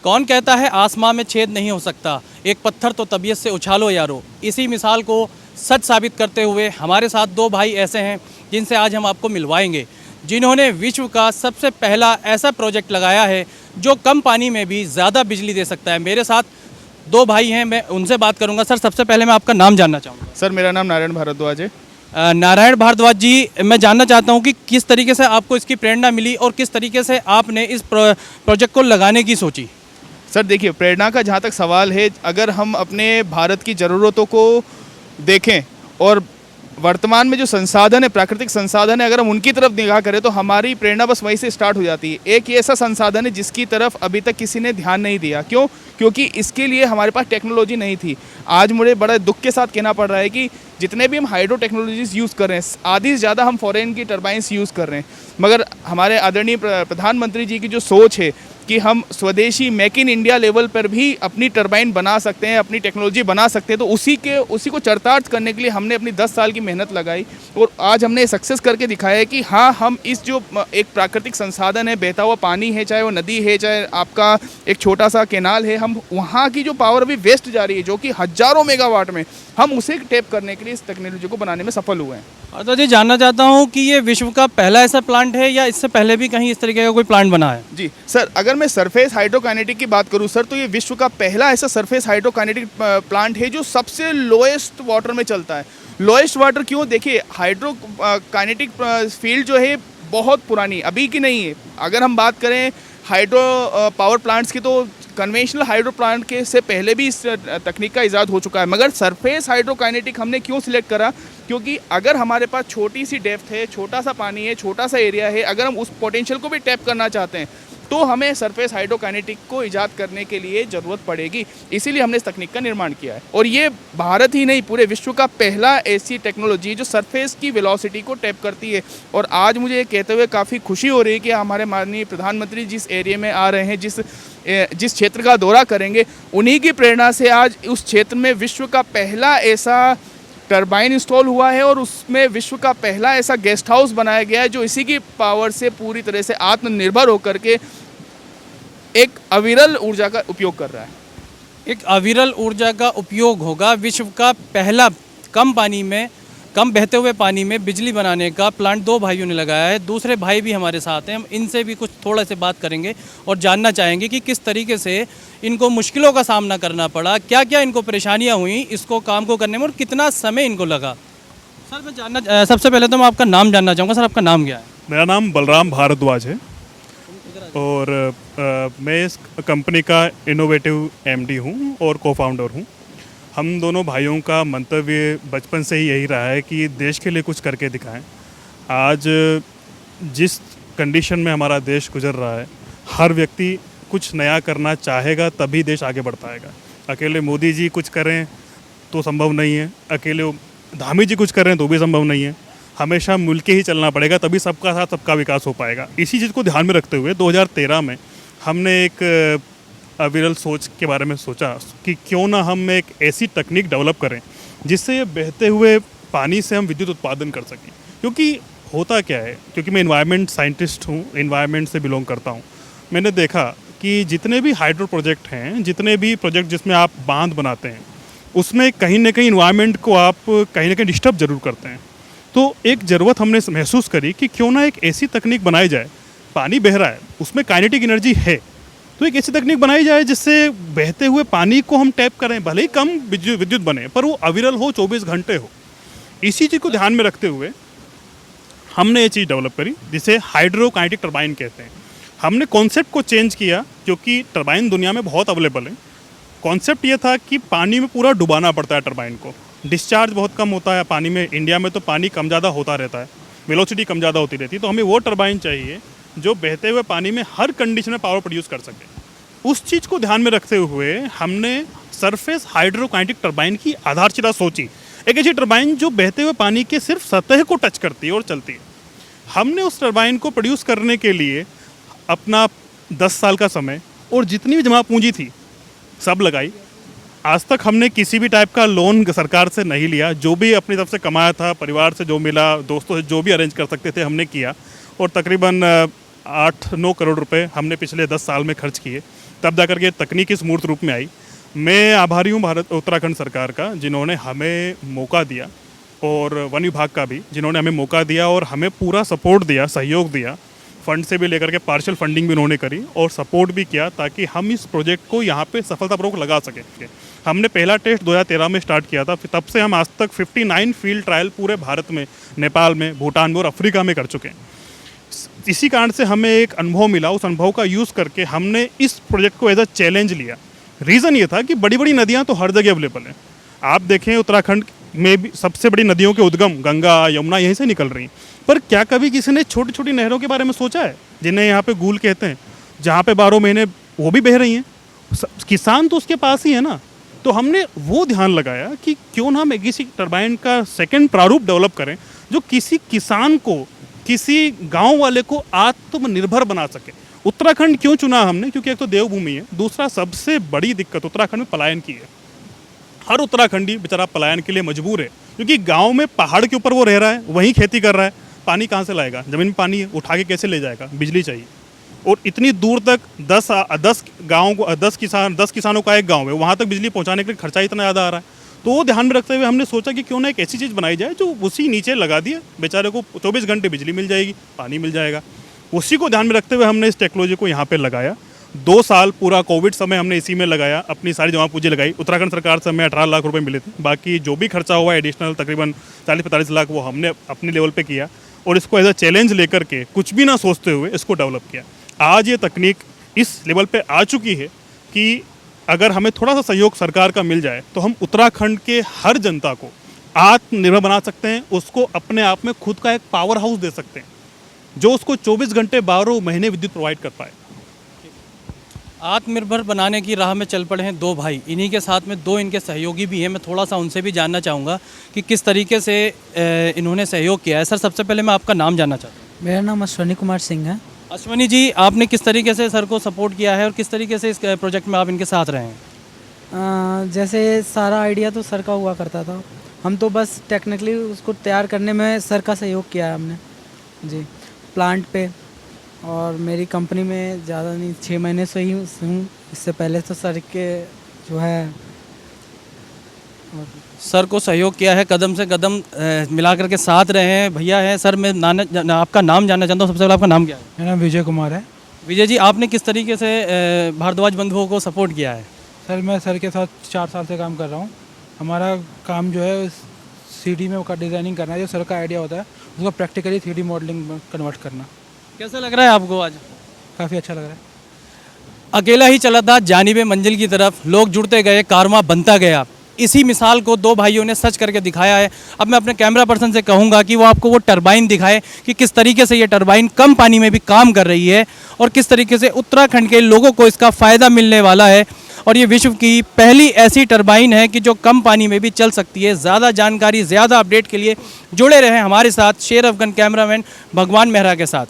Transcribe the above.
कौन कहता है आसमां में छेद नहीं हो सकता, एक पत्थर तो तबीयत से उछालो यारो। इसी मिसाल को सच साबित करते हुए हमारे साथ दो भाई ऐसे हैं जिनसे आज हम आपको मिलवाएंगे, जिन्होंने विश्व का सबसे पहला ऐसा प्रोजेक्ट लगाया है जो कम पानी में भी ज़्यादा बिजली दे सकता है। मेरे साथ दो भाई हैं, मैं उनसे बात करूंगा। सर, सबसे पहले मैं आपका नाम जानना चाहूँगा। सर, मेरा नाम नारायण भारद्वाज है। नारायण भारद्वाज जी, मैं जानना चाहता हूं कि किस तरीके से आपको इसकी प्रेरणा मिली और किस तरीके से आपने इस प्रोजेक्ट को लगाने की सोची। सर देखिए, प्रेरणा का जहाँ तक सवाल है, अगर हम अपने भारत की ज़रूरतों को देखें और वर्तमान में जो संसाधन है, प्राकृतिक संसाधन है, अगर हम उनकी तरफ निगाह करें तो हमारी प्रेरणा बस वहीं से स्टार्ट हो जाती है। एक ये ऐसा संसाधन है जिसकी तरफ अभी तक किसी ने ध्यान नहीं दिया। क्यों? क्योंकि इसके लिए हमारे पास टेक्नोलॉजी नहीं थी। आज मुझे बड़ा दुख के साथ कहना पड़ रहा है कि जितने भी हम हाइड्रो टेक्नोलॉजीज़ यूज़ कर रहे हैं, आधी से ज़्यादा हम फॉरेन की टर्बाइंस यूज़ कर रहे हैं। मगर हमारे आदरणीय प्रधानमंत्री जी की जो सोच है कि हम स्वदेशी मेक इन इंडिया लेवल पर भी अपनी टरबाइन बना सकते हैं, अपनी टेक्नोलॉजी बना सकते हैं, तो उसी को चरितार्थ करने के लिए हमने अपनी 10 साल की मेहनत लगाई और आज हमने सक्सेस करके दिखाया है कि हाँ, हम इस जो एक प्राकृतिक संसाधन है, बहता हुआ पानी है, चाहे वो नदी है, चाहे आपका एक छोटा सा कैनाल है, हम वहाँ की जो पावर अभी वेस्ट जा रही है, जो कि हज़ारों मेगावाट में, हम उसे टैप करने के लिए इस टेक्नोलॉजी को बनाने में सफल हुए हैं। तो जी, जानना चाहता हूँ कि ये विश्व का पहला ऐसा प्लांट है या इससे पहले भी कहीं इस तरीके का कोई प्लांट बना है? जी सर, अगर मैं सरफेस हाइड्रोकाइनेटिक की बात करूं सर, तो ये विश्व का पहला ऐसा सरफेस हाइड्रोकाइनेटिक प्लांट है जो सबसे लोएस्ट वाटर में चलता है। लोएस्ट वाटर क्यों? देखिए, हाइड्रोकाइनेटिक फील्ड जो है बहुत पुरानी, अभी की नहीं है। अगर हम बात करें हाइड्रो पावर प्लांट्स की, तो कन्वेंशनल हाइड्रो प्लांट के से पहले भी इस तकनीक का इजाद हो चुका है। मगर सरफेस हाइड्रोकाइनेटिक हमने क्यों सिलेक्ट करा? क्योंकि अगर हमारे पास छोटी सी डेप्थ है, छोटा सा पानी है, छोटा सा एरिया है, अगर हम उस पोटेंशियल को भी टैप करना चाहते हैं तो हमें सरफेस हाइड्रोकाइनेटिक को इजाद करने के लिए ज़रूरत पड़ेगी। इसीलिए हमने इस तकनीक का निर्माण किया है और ये भारत ही नहीं, पूरे विश्व का पहला ऐसी टेक्नोलॉजी जो सरफेस की वेलोसिटी को टैप करती है। और आज मुझे ये कहते हुए काफ़ी खुशी हो रही है कि हमारे माननीय प्रधानमंत्री जिस एरिया में आ रहे हैं, जिस क्षेत्र का दौरा करेंगे, उन्हीं की प्रेरणा से आज उस क्षेत्र में विश्व का पहला ऐसा टरबाइन इंस्टॉल हुआ है और उसमें विश्व का पहला ऐसा गेस्ट हाउस बनाया गया है जो इसी की पावर से पूरी तरह से आत्मनिर्भर होकर के एक अविरल ऊर्जा का उपयोग कर रहा है। एक अविरल ऊर्जा का उपयोग होगा। विश्व का पहला कम पानी में, कम बहते हुए पानी में बिजली बनाने का प्लांट दो भाइयों ने लगाया है। दूसरे भाई भी हमारे साथ हैं, हम इनसे भी कुछ थोड़ा से बात करेंगे और जानना चाहेंगे कि किस तरीके से इनको मुश्किलों का सामना करना पड़ा, क्या क्या इनको परेशानियां हुई इसको काम को करने में और कितना समय इनको लगा। सर, मैं जानना सबसे पहले तो मैं आपका नाम जानना चाहूँगा। सर, आपका नाम क्या है? मेरा नाम बलराम भारद्वाज है और मैं इस कंपनी का इनोवेटिव एमडी हूँ और को फाउंडर हूँ। हम दोनों भाइयों का मंतव्य बचपन से ही यही रहा है कि देश के लिए कुछ करके दिखाएं। आज जिस कंडीशन में हमारा देश गुजर रहा है, हर व्यक्ति कुछ नया करना चाहेगा तभी देश आगे बढ़ पाएगा। अकेले मोदी जी कुछ करें तो संभव नहीं है, अकेले धामी जी कुछ करें तो भी संभव नहीं है। हमेशा मिल के ही चलना पड़ेगा, तभी सबका साथ सबका विकास हो पाएगा। इसी चीज़ को ध्यान में रखते हुए 2013 में हमने एक अविरल सोच के बारे में सोचा कि क्यों ना हम एक ऐसी तकनीक डेवलप करें जिससे बहते हुए पानी से हम विद्युत उत्पादन कर सकें। क्योंकि होता क्या है, क्योंकि मैं इन्वायरमेंट साइंटिस्ट हूँ, इन्वायरमेंट से बिलोंग करता हूँ, मैंने देखा कि जितने भी हाइड्रो प्रोजेक्ट हैं, जितने भी प्रोजेक्ट जिसमें आप बांध बनाते हैं, उसमें कहीं ना कहीं इन्वायरमेंट को आप कहीं ना कहीं डिस्टर्ब जरूर करते हैं। तो एक ज़रूरत हमने महसूस करी कि क्यों ना एक ऐसी तकनीक बनाई जाए, पानी बह रहा है, उसमें काइनेटिक एनर्जी है, तो एक ऐसी तकनीक बनाई जाए जिससे बहते हुए पानी को हम टैप करें, भले ही कम विद्युत बने पर वो अविरल हो, 24 घंटे हो। इसी चीज़ को ध्यान में रखते हुए हमने ये चीज़ डेवलप करी जिसे हाइड्रोकाइनेटिक टरबाइन कहते हैं। हमने कॉन्सेप्ट को चेंज किया क्योंकि टरबाइन दुनिया में बहुत अवेलेबल है। कॉन्सेप्ट ये था कि पानी में पूरा डुबाना पड़ता है टरबाइन को, डिस्चार्ज बहुत कम होता है पानी में। इंडिया में तो पानी कम ज़्यादा होता रहता है, वेलोसिटी कम ज़्यादा होती रहती है, तो हमें वो टरबाइन चाहिए जो बहते हुए पानी में हर कंडीशन में पावर प्रोड्यूस कर सके। उस चीज़ को ध्यान में रखते हुए हमने सरफेस हाइड्रोकाइनेटिक टरबाइन की आधारशिला सोची। एक ऐसी टरबाइन जो बहते हुए पानी के सिर्फ सतह को टच करती है और चलती है। हमने उस टरबाइन को प्रोड्यूस करने के लिए अपना 10 साल का समय और जितनी भी जमा पूंजी थी सब लगाई। आज तक हमने किसी भी टाइप का लोन सरकार से नहीं लिया, जो भी अपनी तरफ से कमाया था, परिवार से जो मिला, दोस्तों से जो भी अरेंज कर सकते थे हमने किया और तकरीबन 8-9 करोड़ रुपए हमने पिछले 10 साल में खर्च किए तब जाकर के तकनीक इस मूर्त रूप में आई। मैं आभारी हूँ उत्तराखंड सरकार का, जिन्होंने हमें मौका दिया, और वन विभाग का भी, जिन्होंने हमें मौका दिया और हमें पूरा सपोर्ट दिया, सहयोग दिया। फंड से भी लेकर के पार्शियल फंडिंग भी उन्होंने करी और सपोर्ट भी किया ताकि हम इस प्रोजेक्ट को यहाँ पे सफलतापूर्वक लगा सकें। हमने पहला टेस्ट 2013 में स्टार्ट किया था, फिर तब से हम आज तक 59 फील्ड ट्रायल पूरे भारत में, नेपाल में, भूटान में और अफ्रीका में कर चुके हैं। इसी कारण से हमें एक अनुभव मिला, उस अनुभव का यूज़ करके हमने इस प्रोजेक्ट को एज अ चैलेंज लिया। रीज़न ये था कि बड़ी बड़ी नदियाँ तो हर जगह अवेलेबल हैं। आप देखें उत्तराखंड में भी सबसे बड़ी नदियों के उद्गम गंगा, यमुना यहीं से निकल रही हैं, पर क्या कभी किसी ने छोटी छोटी नहरों के बारे में सोचा है, जिन्हें यहाँ पे गूल कहते हैं, जहाँ पे 12 महीने वो भी बह रही हैं? किसान तो उसके पास ही है ना। तो हमने वो ध्यान लगाया कि क्यों ना हम एक किसी टरबाइन का सेकंड प्रारूप डेवलप करें जो किसी किसान को, किसी गांव वाले को आत्मनिर्भर बना सके। उत्तराखंड क्यों चुना हमने? क्योंकि एक तो देवभूमि है, दूसरा सबसे बड़ी दिक्कत उत्तराखंड में पलायन की है। हर उत्तराखंडी बेचारा पलायन के लिए मजबूर है, क्योंकि गांव में पहाड़ के ऊपर वो रह रहा है, वहीं खेती कर रहा है, पानी कहाँ से लाएगा? ज़मीन में पानी है, उठा के कैसे ले जाएगा? बिजली चाहिए। और इतनी दूर तक 10 किसानों का एक गांव है, वहाँ तक बिजली पहुँचाने के लिए खर्चा इतना ज़्यादा आ रहा है। तो वो ध्यान में रखते हुए हमने सोचा कि क्यों ना एक ऐसी चीज़ बनाई जाए जो उसी नीचे लगा दिए, बेचारे को 24 घंटे बिजली मिल जाएगी, पानी मिल जाएगा। उसी को ध्यान में रखते हुए हमने इस टेक्नोलॉजी को यहाँ पे लगाया। 2 साल पूरा कोविड समय हमने इसी में लगाया, अपनी सारी जमा पूंजी लगाई। उत्तराखंड सरकार से हमें 18 लाख रुपए मिले थे, बाकी जो भी खर्चा हुआ एडिशनल तकरीबन 40-45 लाख वो हमने अपने लेवल पे किया, और इसको एज अ चैलेंज लेकर के कुछ भी ना सोचते हुए इसको डेवलप किया। आज ये तकनीक इस लेवल पे आ चुकी है कि अगर हमें थोड़ा सा सहयोग सरकार का मिल जाए तो हम उत्तराखंड के हर जनता को आत्मनिर्भर बना सकते हैं, उसको अपने आप में खुद का एक पावर हाउस दे सकते हैं जो उसको 24 घंटे 12 महीने विद्युत प्रोवाइड कर पाए। आत्मनिर्भर बनाने की राह में चल पड़े हैं 2 भाई, इन्हीं के साथ में 2 इनके सहयोगी भी हैं। मैं थोड़ा सा उनसे भी जानना चाहूँगा कि किस तरीके से इन्होंने सहयोग किया है। सर, सबसे पहले मैं आपका नाम जानना चाहता हूँ। मेरा नाम अश्वनी कुमार सिंह है। अश्वनी जी, आपने किस तरीके से सर को सपोर्ट किया है और किस तरीके से इस प्रोजेक्ट में आप इनके साथ रहे हैं? जैसे सारा आइडिया तो सर का हुआ करता था, हम तो बस टेक्निकली उसको तैयार करने में सर का सहयोग किया है हमने जी, प्लांट पे। और मेरी कंपनी में ज़्यादा नहीं, 6 महीने से ही हूँ, इससे पहले तो सर के जो है सर को सहयोग किया है, कदम से कदम मिलाकर के साथ रहे हैं, भैया हैं। सर, मैं आपका नाम जानना चाहता हूँ। सबसे पहले आपका नाम क्या है? मेरा नाम विजय कुमार है। विजय जी, आपने किस तरीके से भारद्वाज बंधुओं को सपोर्ट किया है? सर, मैं सर के साथ 4 साल से काम कर रहा हूँ। हमारा काम जो है CD में का डिज़ाइनिंग करना है, जो सर का आइडिया होता है उसको प्रैक्टिकली 3D मॉडलिंग में कन्वर्ट करना। कैसा लग रहा है आपको आज? काफ़ी अच्छा लग रहा है। अकेला ही चला था जानिबे मंजिल की तरफ, लोग जुड़ते गए, कारवां बनता गया। इसी मिसाल को 2 भाइयों ने सच करके दिखाया है। अब मैं अपने कैमरा पर्सन से कहूँगा कि वो आपको वो टरबाइन दिखाए कि किस तरीके से ये टरबाइन कम पानी में भी काम कर रही है और किस तरीके से उत्तराखंड के लोगों को इसका फ़ायदा मिलने वाला है। और ये विश्व की पहली ऐसी टरबाइन है कि जो कम पानी में भी चल सकती है। ज़्यादा जानकारी, ज़्यादा अपडेट के लिए जुड़े रहें हमारे साथ, शेर अफगन कैमरामैन भगवान मेहरा के साथ।